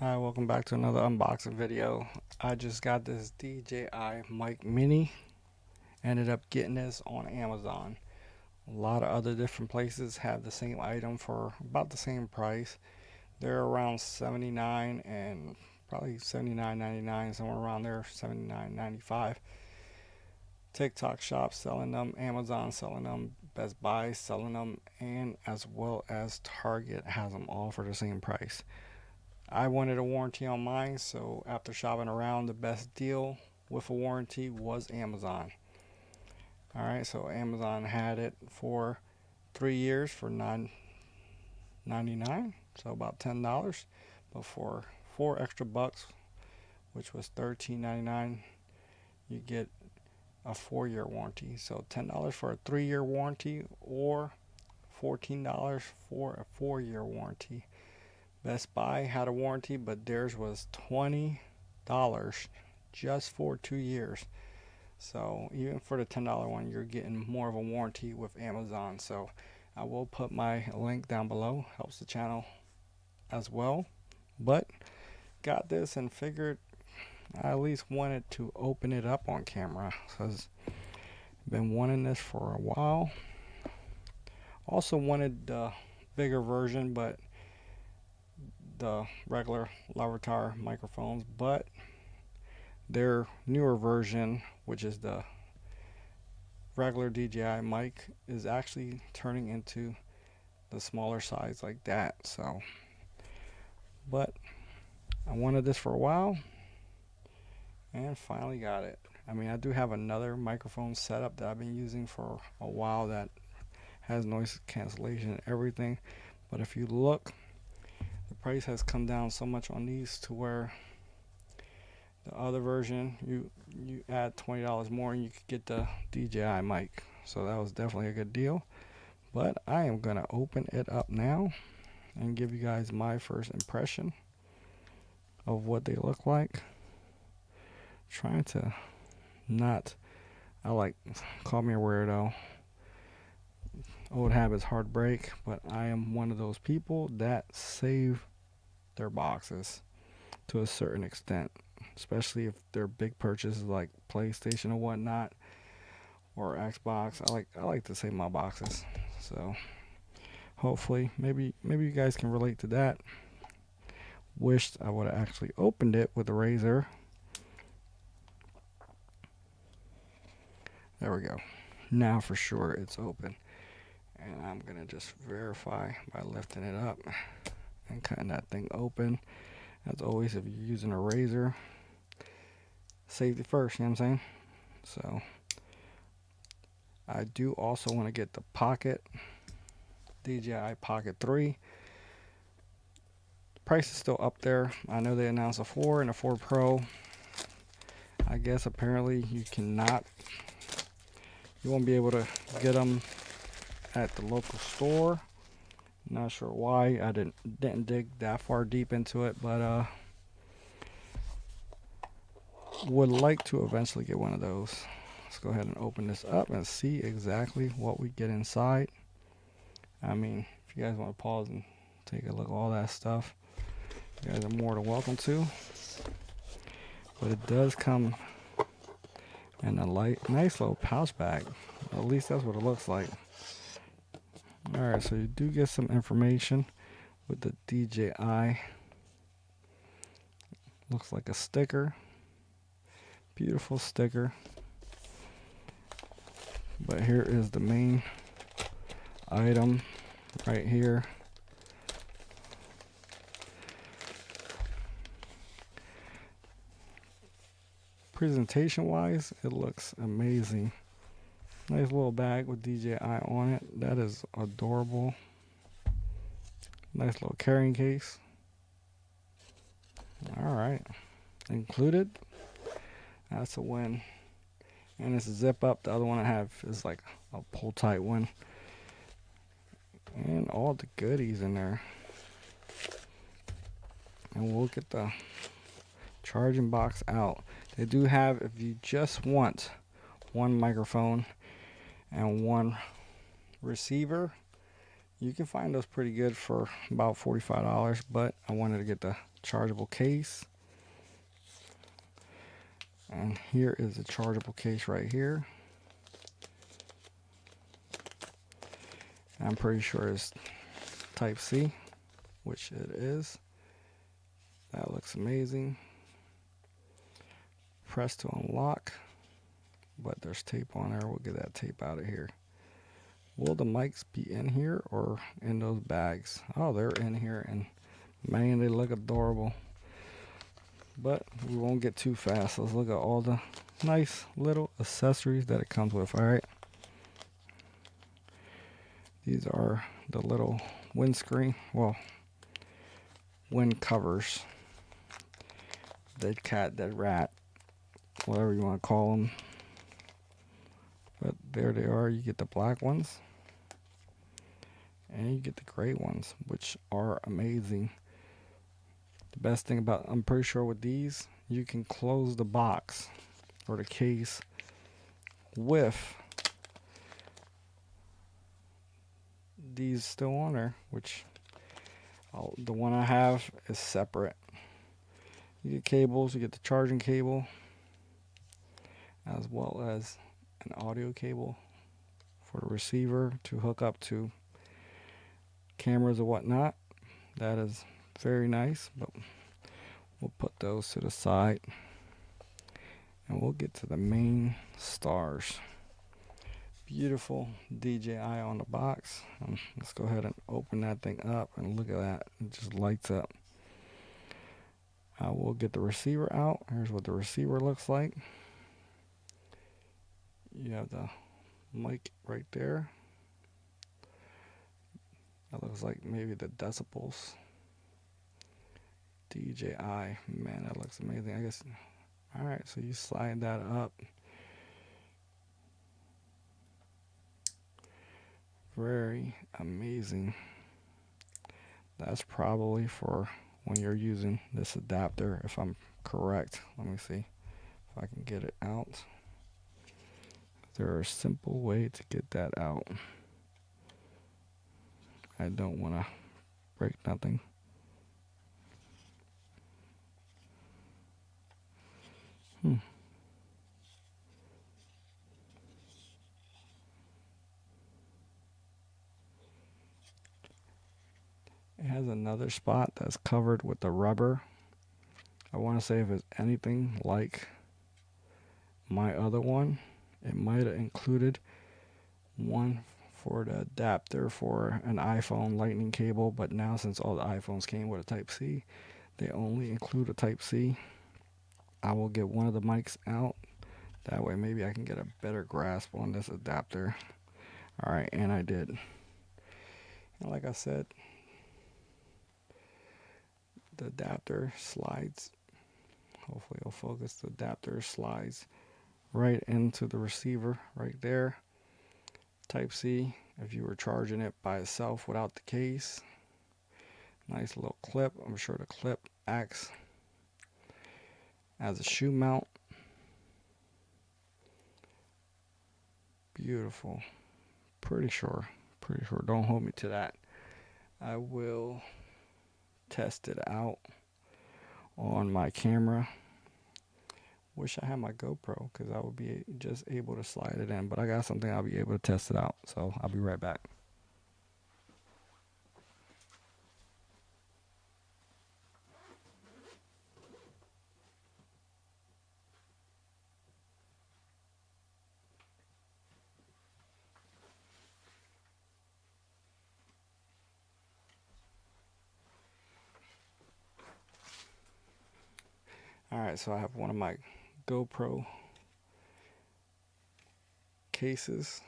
Hi, welcome back to another unboxing video. I just got this DJI mic mini. Ended up getting this on Amazon. A lot of other different places have the same item for about the same price. They're around 79 and probably 79.99, somewhere around there, 79.95. TikTok shop selling them, Amazon selling them, Best Buy selling them, and as well as Target has them all for the same price. I wanted a warranty on mine, so after shopping around, the best deal with a warranty was Amazon. All right, so Amazon had it for 3 years for $9.99, so about $10. But for four extra bucks, which was $13.99, you get a 4 year warranty. So $10 for a 3 year warranty or $14 for a 4 year warranty. Best Buy had a warranty, but theirs was $20 just for 2 years. So even for the $10 one, you're getting more of a warranty with Amazon. So I will put my link down below. Helps the channel as well. But got this and figured I at least wanted to open it up on camera because I've been wanting this for a while. Also wanted the bigger version, but the regular Lavatar microphones, but their newer version, which is the regular DJI mic, is actually turning into the smaller size like that. So, but I wanted this for a while and finally got it. I mean, I do have another microphone setup that I've been using for a while that has noise cancellation and everything. But if you look, the price has come down so much on these to where the other version, you add $20 more and you could get the DJI mic. So that was definitely a good deal. But I am gonna open it up now and give you guys my first impression of what they look like. Trying to not, I like, call me a weirdo. Old habits hard break, but I am one of those people that save their boxes to a certain extent, especially if they're big purchases like PlayStation or whatnot or Xbox. I like to save my boxes. So hopefully, maybe you guys can relate to that. Wished I would have actually opened it with a razor. There we go. Now for sure it's open. And I'm gonna just verify by lifting it up and cutting that thing open. As always, if you're using a razor, safety first, you know what I'm saying? So I do also want to get the Pocket, DJI Pocket 3. Price is still up there. I know they announced a 4 and a 4 Pro. I guess apparently you won't be able to get them at the local store. Not sure why. I didn't dig that far deep into it, but would like to eventually get one of those. Let's go ahead and open this up and see exactly what we get inside. I mean, if you guys want to pause and take a look at all that stuff, you guys are more than welcome to. But it does come in a nice little pouch bag. At least that's what it looks like. Alright, so you do get some information with the DJI. Looks like a sticker. Beautiful sticker. But here is the main item right here. Presentation wise, it looks amazing. Nice little bag with DJI on it. That is adorable. Nice little carrying case. Alright. Included. That's a win. And it's a zip up. The other one I have is like a pull tight one. And all the goodies in there. And we'll get the charging box out. They do have, if you just want one microphone and one receiver, You can find those pretty good for about $45, but I wanted to get the chargeable case. And here is the chargeable case right here. I'm pretty sure it's Type C, which it is. That looks amazing. Press to unlock, but there's tape on there. We'll get that tape out of here. Will the mics be in here or in those bags? Oh, they're in here, and man, they look adorable. But we won't get too fast. Let's look at all the nice little accessories that it comes with. All right. These are the little windscreen, well, wind covers. Dead cat, dead rat, whatever you want to call them. But there they are. You get the black ones and you get the gray ones, which are amazing. The best thing about, I'm pretty sure with these, you can close the box or the case with these still on there, which the one I have is separate. You get cables, you get the charging cable, as well as an audio cable for the receiver to hook up to cameras or whatnot. That is very nice, but we'll put those to the side and we'll get to the main stars. Beautiful DJI on the box. Let's go ahead and open that thing up and look at that. It just lights up. We'll get the receiver out. Here's what the receiver looks like. You have the mic right there. That looks like maybe the decibels. DJI, man, that looks amazing. I guess. All right, so you slide that up. Very amazing. That's probably for when you're using this adapter, if I'm correct. Let me see if I can get it out. There's a simple way to get that out. I don't want to break nothing. It has another spot that's covered with the rubber. I want to say if it's anything like my other one, it might have included one for the adapter for an iPhone lightning cable, but now since all the iPhones came with a Type C, they only include a Type C. I will get one of the mics out. That way maybe I can get a better grasp on this adapter. Alright, and I did. And like I said, the adapter slides. Hopefully it'll focus. The adapter slides right into the receiver right there. Type C, if you were charging it by itself without the case. Nice little clip. I'm sure the clip acts as a shoe mount. Beautiful. Pretty sure. Don't hold me to that. I will test it out on my camera. Wish I had my GoPro because I would be just able to slide it in, but I got something I'll be able to test it out. So I'll be right back. Alright, so I have one of my GoPro cases.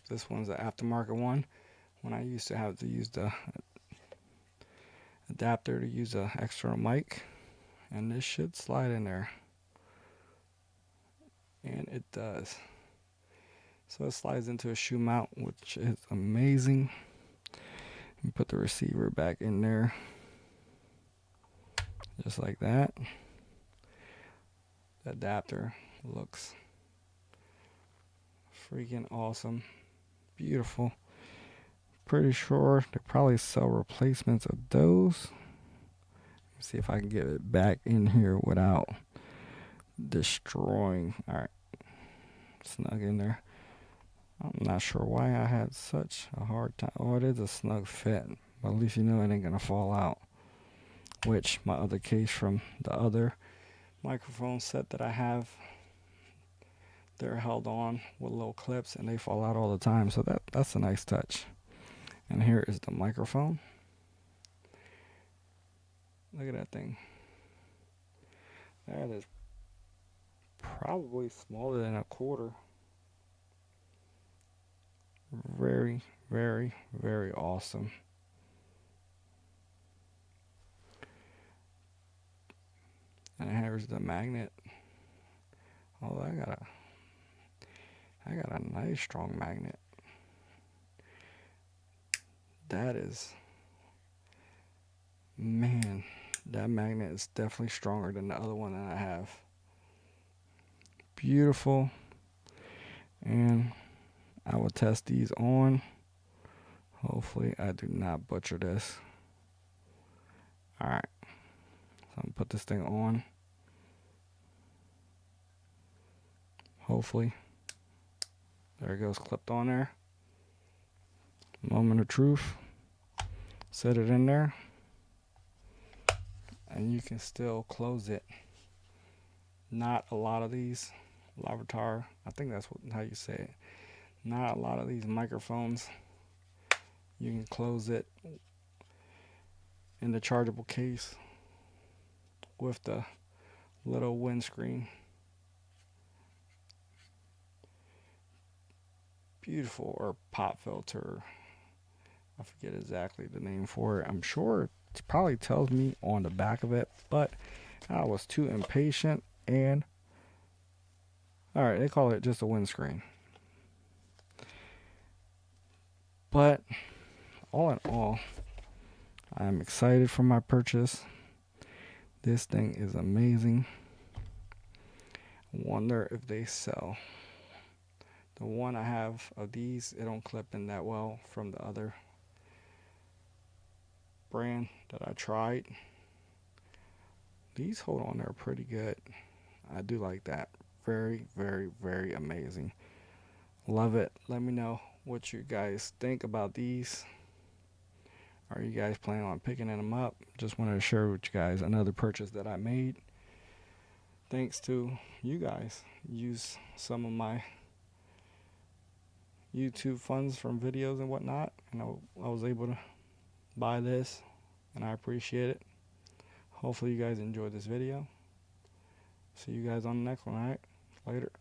This one's an aftermarket one. When I used to have to use the adapter to use an external mic, and this should slide in there. And it does. So it slides into a shoe mount, which is amazing. And put the receiver back in there. Just like that. The adapter looks freaking awesome. Beautiful. pretty sure they probably sell replacements of those. Let's see if I can get it back in here without destroying. Alright, snug in there. I'm not sure why I had such a hard time. Oh, it is a snug fit, but at least you know it ain't gonna fall out. Which my other case from the other microphone set that I have, they're held on with little clips and they fall out all the time. So that's a nice touch. And here is the microphone. Look at that thing. That is probably smaller than a quarter. Very, very, very awesome. And here's the magnet. Oh, I got a nice strong magnet. That is, man, that magnet is definitely stronger than the other one that I have. Beautiful. And I will test these on. Hopefully I do not butcher this. Alright. So I'm gonna put this thing on. Hopefully. There it goes, clipped on there. Moment of truth. Set it in there. And you can still close it. Not a lot of these Lavatar, I think that's how you say it. Not a lot of these microphones, you can close it in the chargeable case with the little windscreen. Beautiful, or pop filter. I forget exactly the name for it. I'm sure it probably tells me on the back of it, but I was too impatient and alright, they call it just a windscreen. But all in all, I'm excited for my purchase. This thing is amazing. I wonder if they sell. The one I have of these, it don't clip in that well from the other brand that I tried. These hold on there pretty good. I do like that. Very, very, very amazing. Love it. Let me know what you guys think about these. Are you guys planning on picking them up? Just wanted to share with you guys another purchase that I made. Thanks to you guys. Use some of my YouTube funds from videos and whatnot. And I was able to buy this, and I appreciate it. Hopefully you guys enjoyed this video. See you guys on the next one, alright? Later.